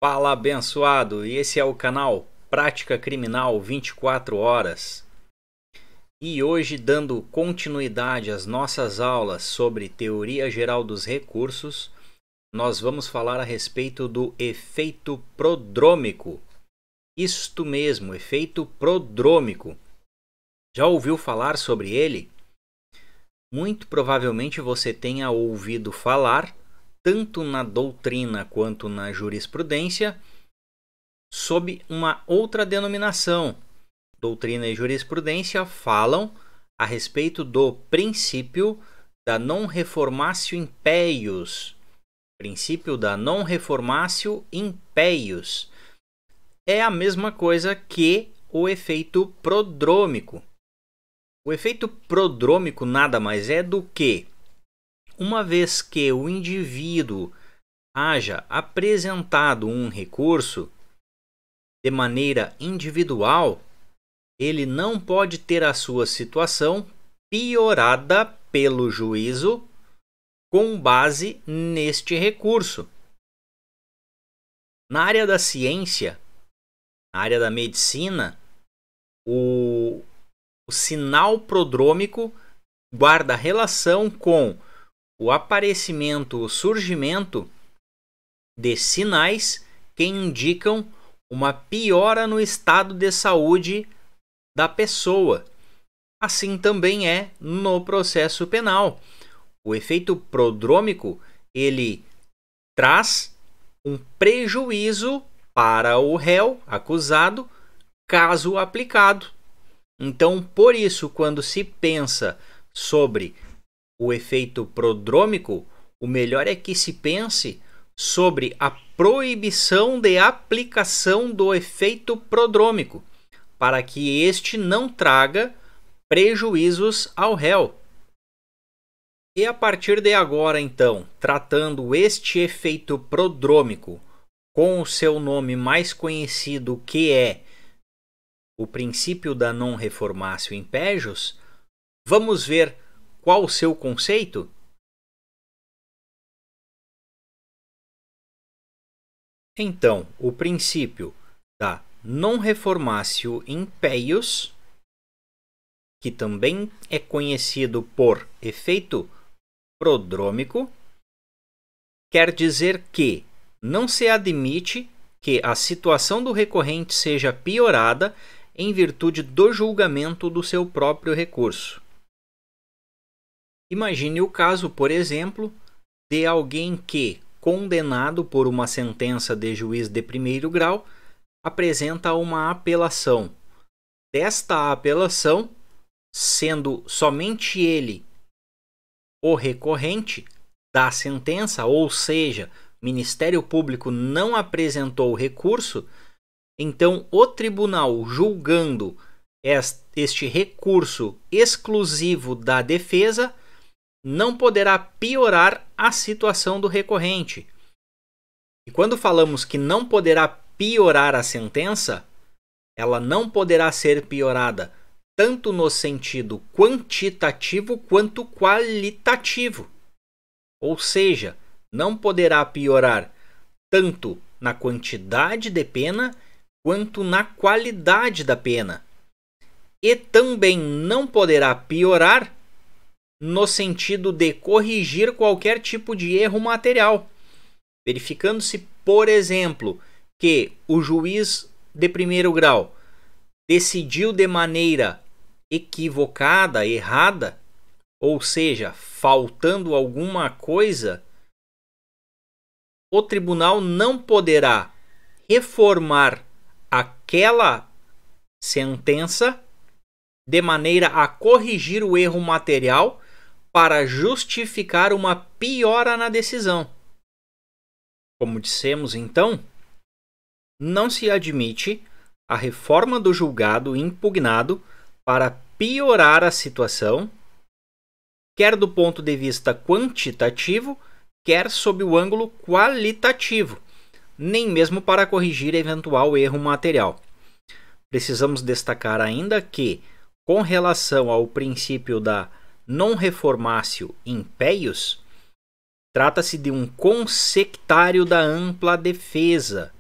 Fala abençoado, e esse é o canal Prática Criminal 24 horas. E hoje, dando continuidade às nossas aulas sobre teoria geral dos recursos, nós vamos falar a respeito do efeito prodrômico. Isto mesmo, efeito prodrômico. Já ouviu falar sobre ele? Muito provavelmente você tenha ouvido falar, tanto na doutrina quanto na jurisprudência, sob uma outra denominação. Doutrina e jurisprudência falam a respeito do princípio da non reformatio impeius. Princípio da non reformatio impeius. É a mesma coisa que o efeito prodrômico. O efeito prodrômico nada mais é do que, uma vez que o indivíduo haja apresentado um recurso de maneira individual, ele não pode ter a sua situação piorada pelo juízo com base neste recurso. Na área da ciência, na área da medicina, o sinal prodrômico guarda relação com o aparecimento, o surgimento de sinais que indicam uma piora no estado de saúde da pessoa. Assim também é no processo penal. O efeito prodrômico, ele traz um prejuízo para o réu acusado, caso aplicado. Então, por isso, quando se pensa sobre o efeito prodrômico, o melhor é que se pense sobre a proibição de aplicação do efeito prodrômico, para que este não traga prejuízos ao réu. E a partir de agora, então, tratando este efeito prodrômico com o seu nome mais conhecido, que é o princípio da non reformatio impejus, vamos ver qual o seu conceito? Então, o princípio da non reformatio impeius, que também é conhecido por efeito prodrômico, quer dizer que não se admite que a situação do recorrente seja piorada em virtude do julgamento do seu próprio recurso. Imagine o caso, por exemplo, de alguém que, condenado por uma sentença de juiz de primeiro grau, apresenta uma apelação. Desta apelação, sendo somente ele o recorrente da sentença, ou seja, o Ministério Público não apresentou o recurso, então o tribunal, julgando este recurso exclusivo da defesa, não poderá piorar a situação do recorrente. E quando falamos que não poderá piorar a sentença, ela não poderá ser piorada tanto no sentido quantitativo quanto qualitativo. Ou seja, não poderá piorar tanto na quantidade de pena quanto na qualidade da pena. E também não poderá piorar no sentido de corrigir qualquer tipo de erro material, verificando-se, por exemplo, que o juiz de primeiro grau decidiu de maneira equivocada, errada, ou seja, faltando alguma coisa, o tribunal não poderá reformar aquela sentença de maneira a corrigir o erro material para justificar uma piora na decisão. Como dissemos então, não se admite a reforma do julgado impugnado para piorar a situação, quer do ponto de vista quantitativo, quer sob o ângulo qualitativo, nem mesmo para corrigir eventual erro material. Precisamos destacar ainda que, com relação ao princípio da non reformatio impeius, trata-se de um consectário da ampla defesa,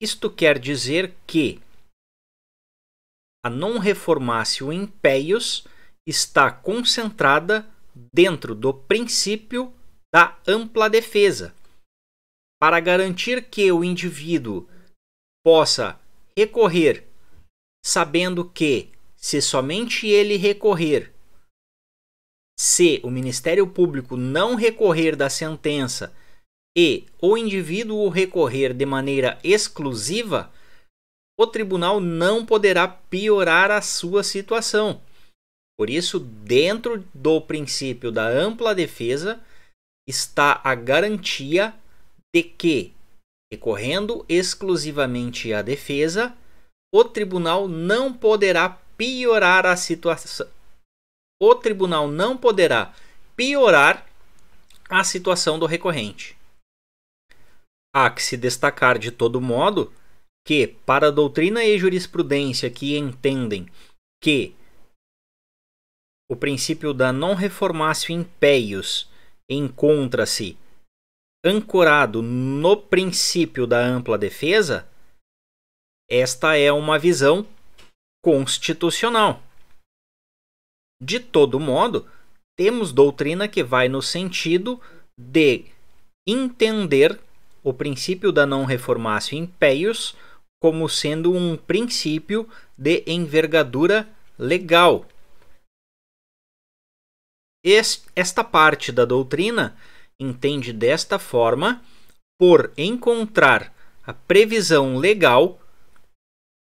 Isto quer dizer que a non reformatio impeius está concentrada dentro do princípio da ampla defesa. Para garantir que o indivíduo possa recorrer, sabendo que, se somente ele recorrer, se o Ministério Público não recorrer da sentença e o indivíduo recorrer de maneira exclusiva, o tribunal não poderá piorar a sua situação. Por isso, dentro do princípio da ampla defesa, está a garantia de que, recorrendo exclusivamente à defesa, o tribunal não poderá piorar a situação. O tribunal não poderá piorar a situação do recorrente. Há que se destacar de todo modo que, para a doutrina e jurisprudência que entendem que o princípio da non reformatio impeius encontra-se ancorado no princípio da ampla defesa, esta é uma visão constitucional. De todo modo, temos doutrina que vai no sentido de entender o princípio da non reformatio impeius como sendo um princípio de envergadura legal. Esta parte da doutrina entende desta forma por encontrar a previsão legal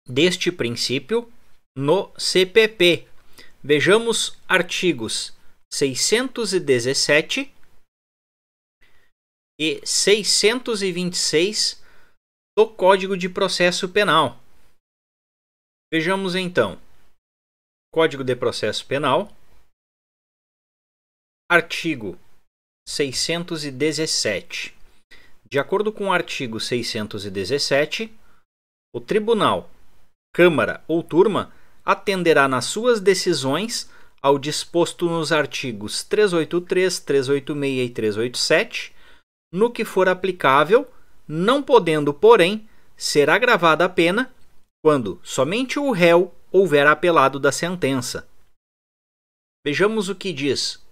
deste princípio no CPP. Vejamos artigos 617 e 626 do Código de Processo Penal. Vejamos então. Código de Processo Penal, artigo 617. De acordo com o artigo 617, o tribunal, câmara ou turma atenderá nas suas decisões ao disposto nos artigos 383, 386 e 387, no que for aplicável, não podendo, porém, ser agravada a pena quando somente o réu houver apelado da sentença. Vejamos o que diz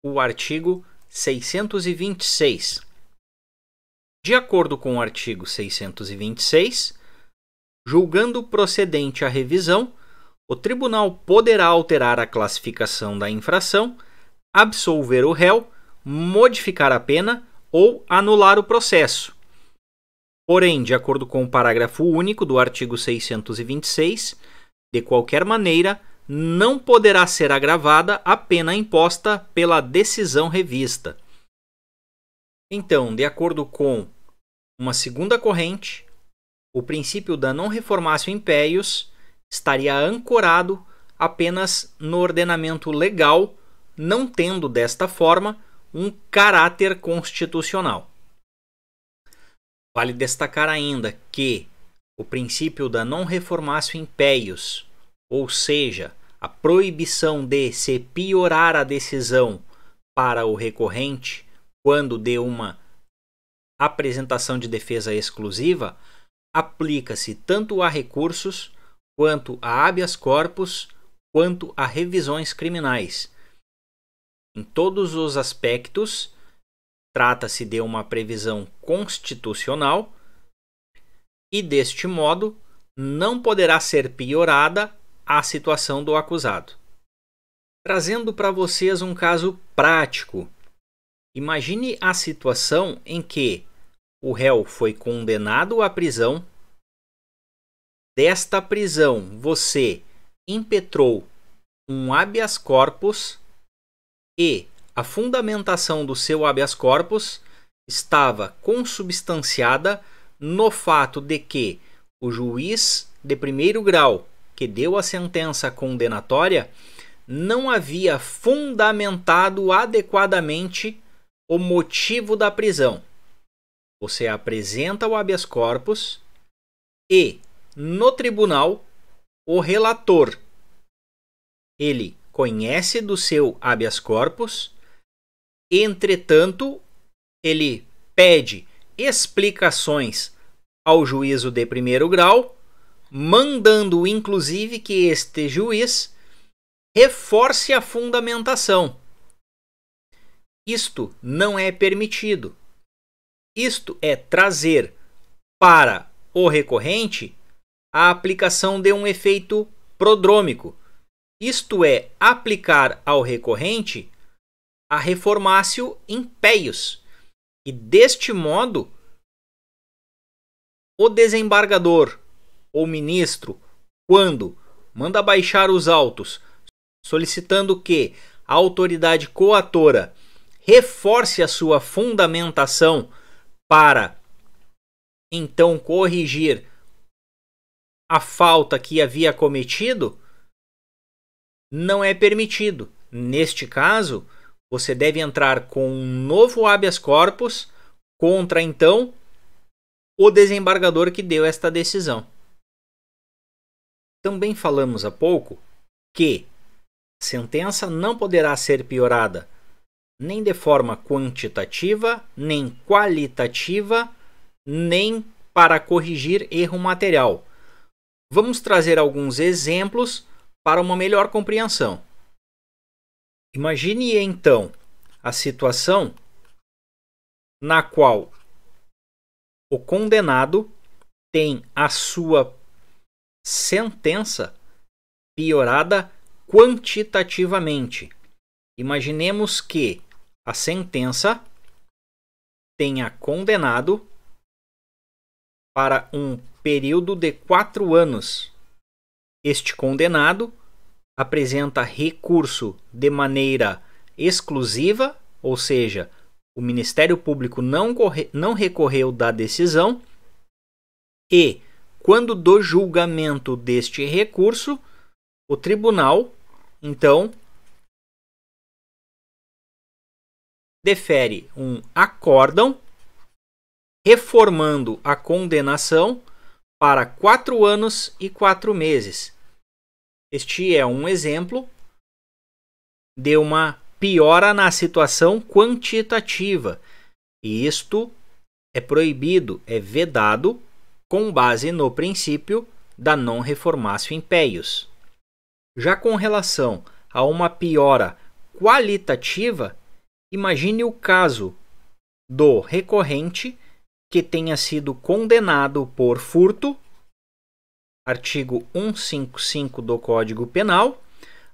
o artigo 626. De acordo com o artigo 626, julgando procedente a revisão, o tribunal poderá alterar a classificação da infração, absolver o réu, modificar a pena ou anular o processo. Porém, de acordo com o parágrafo único do artigo 626, de qualquer maneira, não poderá ser agravada a pena imposta pela decisão revista. Então, de acordo com uma segunda corrente, o princípio da non reformatio impeius estaria ancorado apenas no ordenamento legal, não tendo desta forma um caráter constitucional. Vale destacar ainda que o princípio da non reformatio impeius, ou seja, a proibição de se piorar a decisão para o recorrente quando de uma apresentação de defesa exclusiva, aplica-se tanto a recursos, quanto a habeas corpus, quanto a revisões criminais. Em todos os aspectos, trata-se de uma previsão constitucional e, deste modo, não poderá ser piorada a situação do acusado. Trazendo para vocês um caso prático. Imagine a situação em que o réu foi condenado à prisão. Desta prisão, você impetrou um habeas corpus e a fundamentação do seu habeas corpus estava consubstanciada no fato de que o juiz de primeiro grau que deu a sentença condenatória não havia fundamentado adequadamente o motivo da prisão. Você apresenta o habeas corpus e, no tribunal, o relator, ele conhece do seu habeas corpus, entretanto, ele pede explicações ao juízo de primeiro grau, mandando inclusive que este juiz reforce a fundamentação. Isto não é permitido. Isto é trazer para o recorrente a aplicação de um efeito prodrômico. Isto é, aplicar ao recorrente a reformatio impeius. E deste modo, o desembargador ou ministro, quando manda baixar os autos, solicitando que a autoridade coatora reforce a sua fundamentação para então corrigir a falta que havia cometido, não é permitido. Neste caso, você deve entrar com um novo habeas corpus contra então o desembargador que deu esta decisão. Também falamos há pouco que a sentença não poderá ser piorada nem de forma quantitativa, nem qualitativa, nem para corrigir erro material. Vamos trazer alguns exemplos para uma melhor compreensão. Imagine então a situação na qual o condenado tem a sua sentença piorada quantitativamente. Imaginemos que a sentença tenha condenado para um período de 4 anos. Este condenado apresenta recurso de maneira exclusiva, ou seja, o Ministério Público não recorreu da decisão, e, quando do julgamento deste recurso, o tribunal, então, defere um acórdão reformando a condenação para 4 anos e 4 meses. Este é um exemplo de uma piora na situação quantitativa, e isto é proibido, é vedado com base no princípio da non reformatio impeius. Já com relação a uma piora qualitativa, imagine o caso do recorrente que tenha sido condenado por furto, artigo 155 do Código Penal,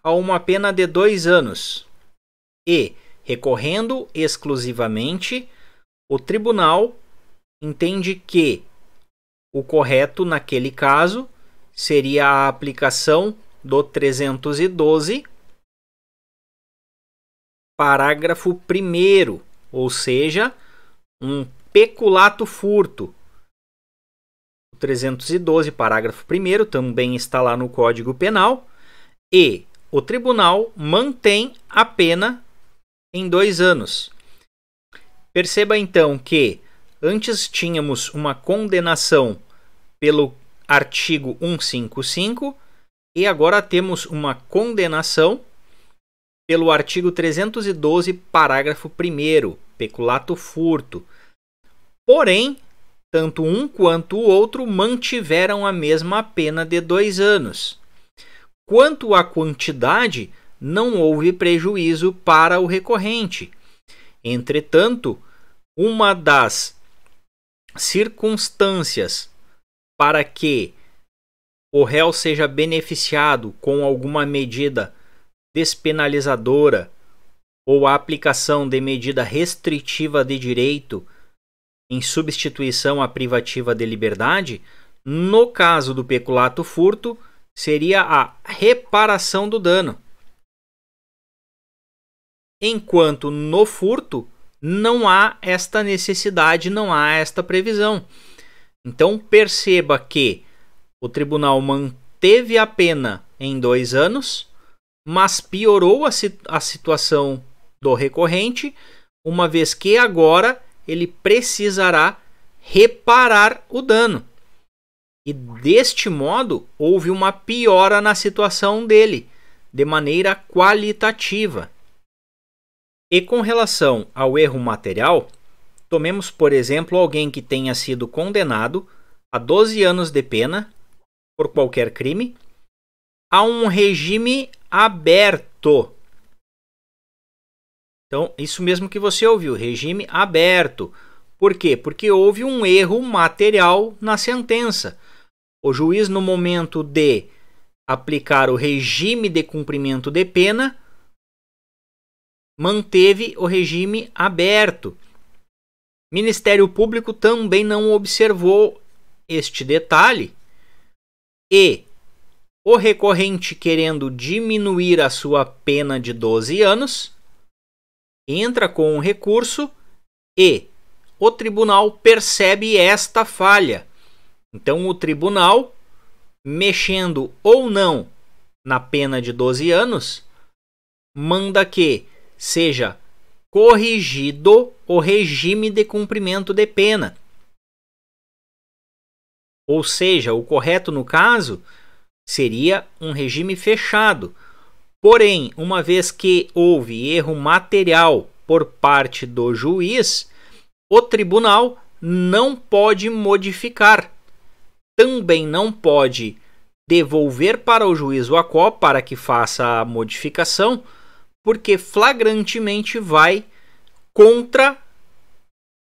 a uma pena de 2 anos. E, recorrendo exclusivamente, o tribunal entende que o correto naquele caso seria a aplicação do 312, parágrafo 1º, ou seja, um peculato furto. O 312, parágrafo 1º, também está lá no Código Penal, e o tribunal mantém a pena em 2 anos. Perceba então que antes tínhamos uma condenação pelo artigo 155 e agora temos uma condenação pelo artigo 312, parágrafo 1º, peculato furto. Porém, tanto um quanto o outro mantiveram a mesma pena de 2 anos. Quanto à quantidade, não houve prejuízo para o recorrente. Entretanto, uma das circunstâncias para que o réu seja beneficiado com alguma medida despenalizadora ou a aplicação de medida restritiva de direito em substituição à privativa de liberdade, no caso do peculato furto, seria a reparação do dano. Enquanto no furto não há esta necessidade, não há esta previsão. Então perceba que o tribunal manteve a pena em 2 anos, mas piorou a situação do recorrente, uma vez que agora ele precisará reparar o dano. E deste modo houve uma piora na situação dele, de maneira qualitativa. E com relação ao erro material, tomemos, por exemplo, alguém que tenha sido condenado a 12 anos de pena por qualquer crime, a um regime aberto. Então, isso mesmo que você ouviu, regime aberto. Por quê? Porque houve um erro material na sentença. O juiz, no momento de aplicar o regime de cumprimento de pena, manteve o regime aberto. Ministério Público também não observou este detalhe e o recorrente, querendo diminuir a sua pena de 12 anos, entra com um recurso e o tribunal percebe esta falha. Então o tribunal, mexendo ou não na pena de 12 anos, manda que seja corrigido o regime de cumprimento de pena. Ou seja, o correto no caso seria um regime fechado. Porém, uma vez que houve erro material por parte do juiz, o tribunal não pode modificar. Também não pode devolver para o juiz o ACO para que faça a modificação, porque flagrantemente vai contra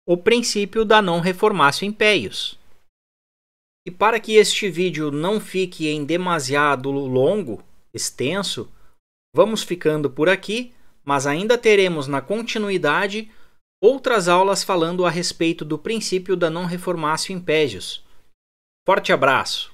o princípio da não reformatio impeius. E para que este vídeo não fique em demasiado longo, extenso, vamos ficando por aqui, mas ainda teremos na continuidade outras aulas falando a respeito do princípio da não reformatio impeius. Forte abraço!